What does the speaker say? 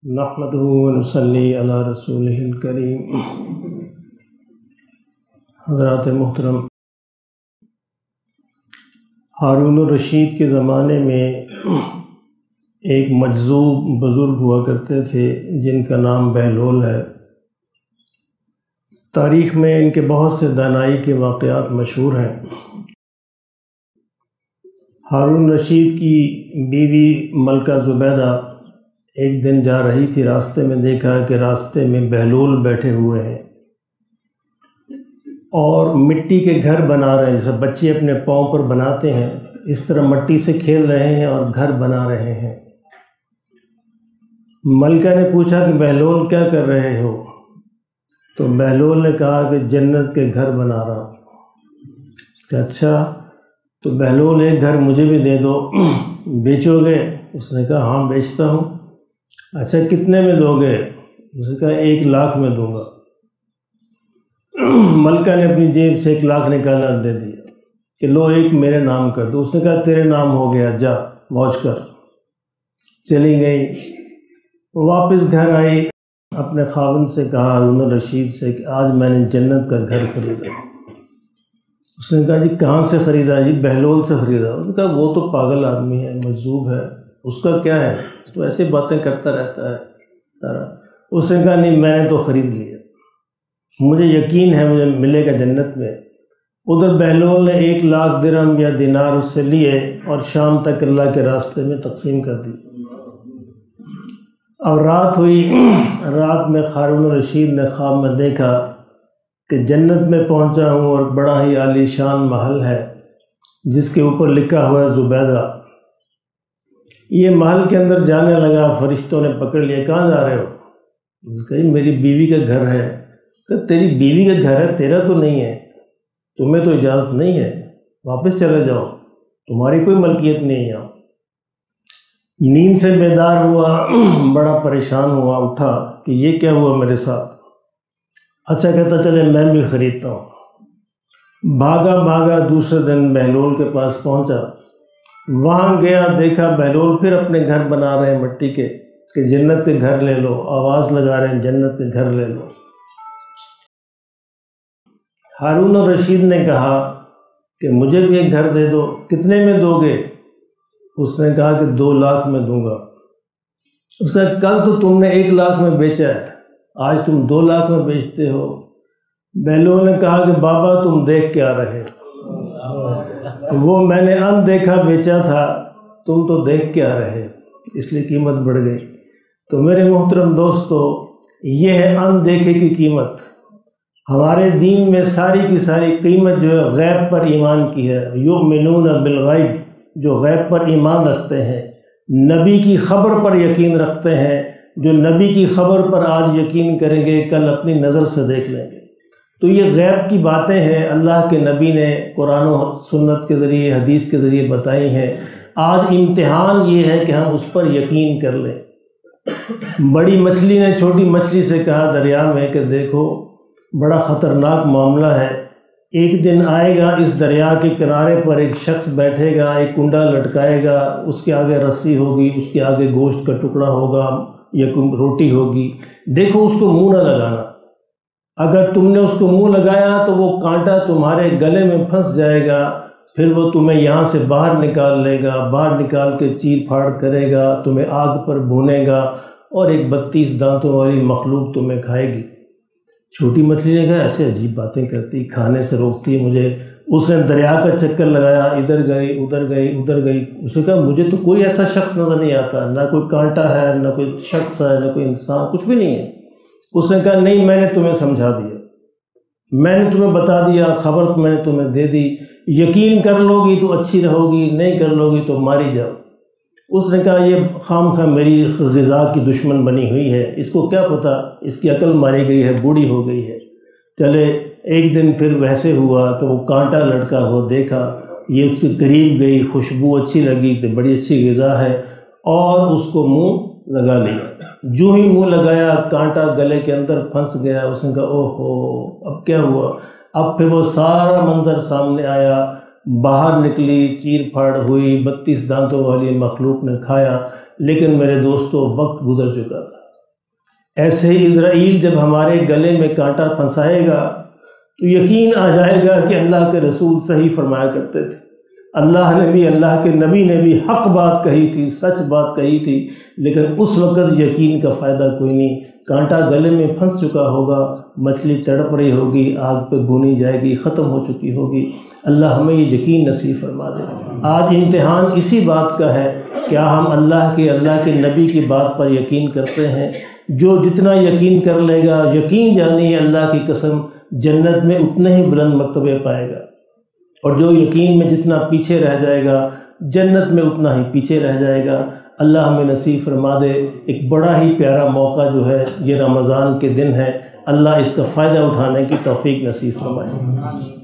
نحمده ونصلی علی رسولہ الکریم۔ حضرات محترم، ہارون الرشید کے زمانے میں ایک مجذوب بزرگ ہوا کرتے تھے جن کا نام بہلول ہے۔ تاریخ میں ان کے بہت سے دانائی کے واقعات مشہور ہیں۔ ہارون الرشید کی بیوی ملکہ زبیدہ ایک دن جا رہی تھی، راستے میں دیکھا کہ راستے میں بہلول بیٹھے ہوئے ہیں اور مٹی کے گھر بنا رہے ہیں، جیسے بچے اپنے پاؤں پر بناتے ہیں اس طرح مٹی سے کھیل رہے ہیں اور گھر بنا رہے ہیں۔ ملکہ نے پوچھا کہ بہلول کیا کر رہے ہو؟ تو بہلول نے کہا کہ جنت کے گھر بنا رہا ہوں۔ کہ اچھا، تو بہلول ایک گھر مجھے بھی دے دو، بیچو گے؟ اس نے کہا ہاں بیچتا ہوں۔ اچھا کتنے میں دو گے؟ اس نے کہا 1 لاکھ میں دوں گا۔ ملکہ نے اپنی جیب سے 1 لاکھ نکالا، دے دیا کہ لو ایک میرے نام کر دو۔ اس نے کہا تیرے نام ہو گیا، جا موج کر۔ چلی گئی، واپس گھر آئی، اپنے خاوند سے کہا ہارون الرشید سے کہ آج میں نے جنت کا گھر خریدا۔ اس نے کہا جی کہاں سے خریدا؟ جی بہلول سے خریدا۔ اس نے کہا وہ تو پاگل آدمی ہے، مجذوب ہے، اس کا کیا ہے، تو ایسے باتیں کرتا رہتا ہے۔ اس نے کہا نہیں میں نے تو خرید لیا، مجھے یقین ہے مجھے ملے گا جنت میں۔ ادھر بہلول نے 1 لاکھ درہم یا دینار اس سے لیے اور شام تک اللہ کے راستے میں تقسیم کر دی۔ اب رات ہوئی، رات میں ہارون الرشید نے خواب میں دیکھا کہ جنت میں پہنچا ہوں اور بڑا ہی عالی شان محل ہے جس کے اوپر لکھا ہوا ہے زبیدہ۔ یہ محل کے اندر جانے لگا، فرشتوں نے پکڑ لیا، کہاں جا رہے ہو؟ کہی میری بیوی کا گھر ہے۔ کہ تیری بیوی کا گھر ہے، تیرا تو نہیں ہے، تمہیں تو اجازت نہیں ہے، واپس چلے جاؤ، تمہاری کوئی ملکیت نہیں ہے۔ نیند سے بیدار ہوا، بڑا پریشان ہوا، اٹھا کہ یہ کیا ہوا میرے ساتھ۔ اچھا کہتا چلے میں بھی خریدتا ہوں۔ بھاگا بھاگا دوسرے دن بہلول کے پاس پہنچا، وہاں گیا، دیکھا بہلول پھر اپنے گھر بنا رہے ہیں مٹی کے کہ جنت کے گھر لے لو، آواز لگا رہے ہیں جنت کے گھر لے لو۔ ہارون الرشید نے کہا کہ مجھے بھی ایک گھر دے دو، کتنے میں دو گے؟ اس نے کہا کہ 2 لاکھ میں دوں گا۔ اس نے کل تو تم نے 1 لاکھ میں بیچا ہے، آج تم 2 لاکھ میں بیچتے ہو۔ بہلول نے کہا کہ بابا تم دیکھ کیا رہے، وہ میں نے ان دیکھا بیچا تھا، تم تو دیکھ کے آ رہے، اس لیے قیمت بڑھ گئی۔ تو میرے محترم دوستو، یہ ہے ان دیکھے کی قیمت۔ ہمارے دین میں ساری کی ساری قیمت جو ہے غیب پر ایمان کی ہے۔ یؤمنون بالغیب، جو غیب پر ایمان رکھتے ہیں، نبی کی خبر پر یقین رکھتے ہیں، جو نبی کی خبر پر آج یقین کریں گے کل اپنی نظر سے دیکھ لیں گے۔ تو یہ غیب کی باتیں ہیں، اللہ کے نبی نے قرآن و سنت کے ذریعے، حدیث کے ذریعے بتائی ہیں۔ آج امتحان یہ ہے کہ ہم اس پر یقین کر لیں۔ بڑی مچھلی نے چھوٹی مچھلی سے کہا دریا میں کہ دیکھو بڑا خطرناک معاملہ ہے، ایک دن آئے گا اس دریا کے کنارے پر ایک شخص بیٹھے گا، ایک کنڈا لٹکائے گا، اس کے آگے رسی ہوگی، اس کے آگے گوشت کا ٹکڑا ہوگا یا روٹی ہوگی، دیکھو اس کو منہ نہ لگانا۔ اگر تم نے اس کو منہ لگایا تو وہ کانٹا تمہارے گلے میں پھنس جائے گا، پھر وہ تمہیں یہاں سے باہر نکال لے گا، باہر نکال کے چیر پھاڑ کرے گا، تمہیں آگ پر بھونے گا اور ایک 32 دانتوں والی مخلوق تمہیں کھائے گی۔ چھوٹی مچھلی نے کہا ایسے عجیب باتیں کرتی، کھانے سے روکتی ہے مجھے۔ اس نے دریا کا چکر لگایا، ادھر گئی ادھر گئی ادھر گئی، اس نے کہا مجھے تو کوئی ایسا شخص نظر نہیں آتا، نہ کوئی کانٹا ہے، نہ کوئی شخص ہے، نہ کوئی انسان، کچھ بھی نہیں ہے۔ اس نے کہا نہیں میں نے تمہیں سمجھا دیا، میں نے تمہیں بتا دیا، خبر میں نے تمہیں دے دی، یقین کر لو گی تو اچھی رہو گی، نہیں کر لو گی تو ماری جاؤ۔ اس نے کہا یہ خام خواہ میری غذا کی دشمن بنی ہوئی ہے، اس کو کیا پتہ، اس کی عقل ماری گئی ہے، بوڑھی ہو گئی ہے۔ چلے ایک دن پھر ویسے ہوا کہ وہ کانٹا لٹکا ہوا دیکھا، یہ اس کے قریب گئی، خوشبو اچھی لگی کہ بڑی اچھی غذا ہے، اور اس کو منہ لگا لیا۔ جو ہی منہ لگایا کانٹا گلے کے اندر پھنس گیا۔ اس نے کہا اوہ ہو اب کیا ہوا؟ اب پھر وہ سارا منظر سامنے آیا، باہر نکلی، چیر پھاڑ ہوئی، 32 دانتوں والی مخلوق نے کھایا، لیکن میرے دوستو وقت گزر چکا تھا۔ ایسے ہی عزرائیل جب ہمارے گلے میں کانٹا پھنسائے گا تو یقین آ جائے گا کہ اللہ کے رسول صحیح فرمایا کرتے تھے، اللہ نے بھی، اللہ کے نبی نے بھی حق بات کہی تھی، سچ بات کہی تھی، لیکن اس وقت یقین کا فائدہ کوئی نہیں، کانٹا گلے میں پھنس چکا ہوگا، مچھلی تڑپ رہی ہوگی، آگ پہ بھونی جائے گی، ختم ہو چکی ہوگی۔ اللہ ہمیں یہ یقین نصیب فرما دے۔ آج امتحان اسی بات کا ہے، کیا ہم اللہ کے نبی کی بات پر یقین کرتے ہیں؟ جو جتنا یقین کر لے گا، یقین جانیے اللہ کی قسم جنت میں اتنے ہی بلند مرتبے پائے گا، اور جو یقین میں جتنا پیچھے رہ جائے گا جنت میں اتنا ہی پیچھے رہ جائے گا۔ اللہ ہمیں نصیب فرما دے۔ ایک بڑا ہی پیارا موقع جو ہے یہ رمضان کے دن ہے، اللہ اس کا فائدہ اٹھانے کی توفیق نصیب فرمائے۔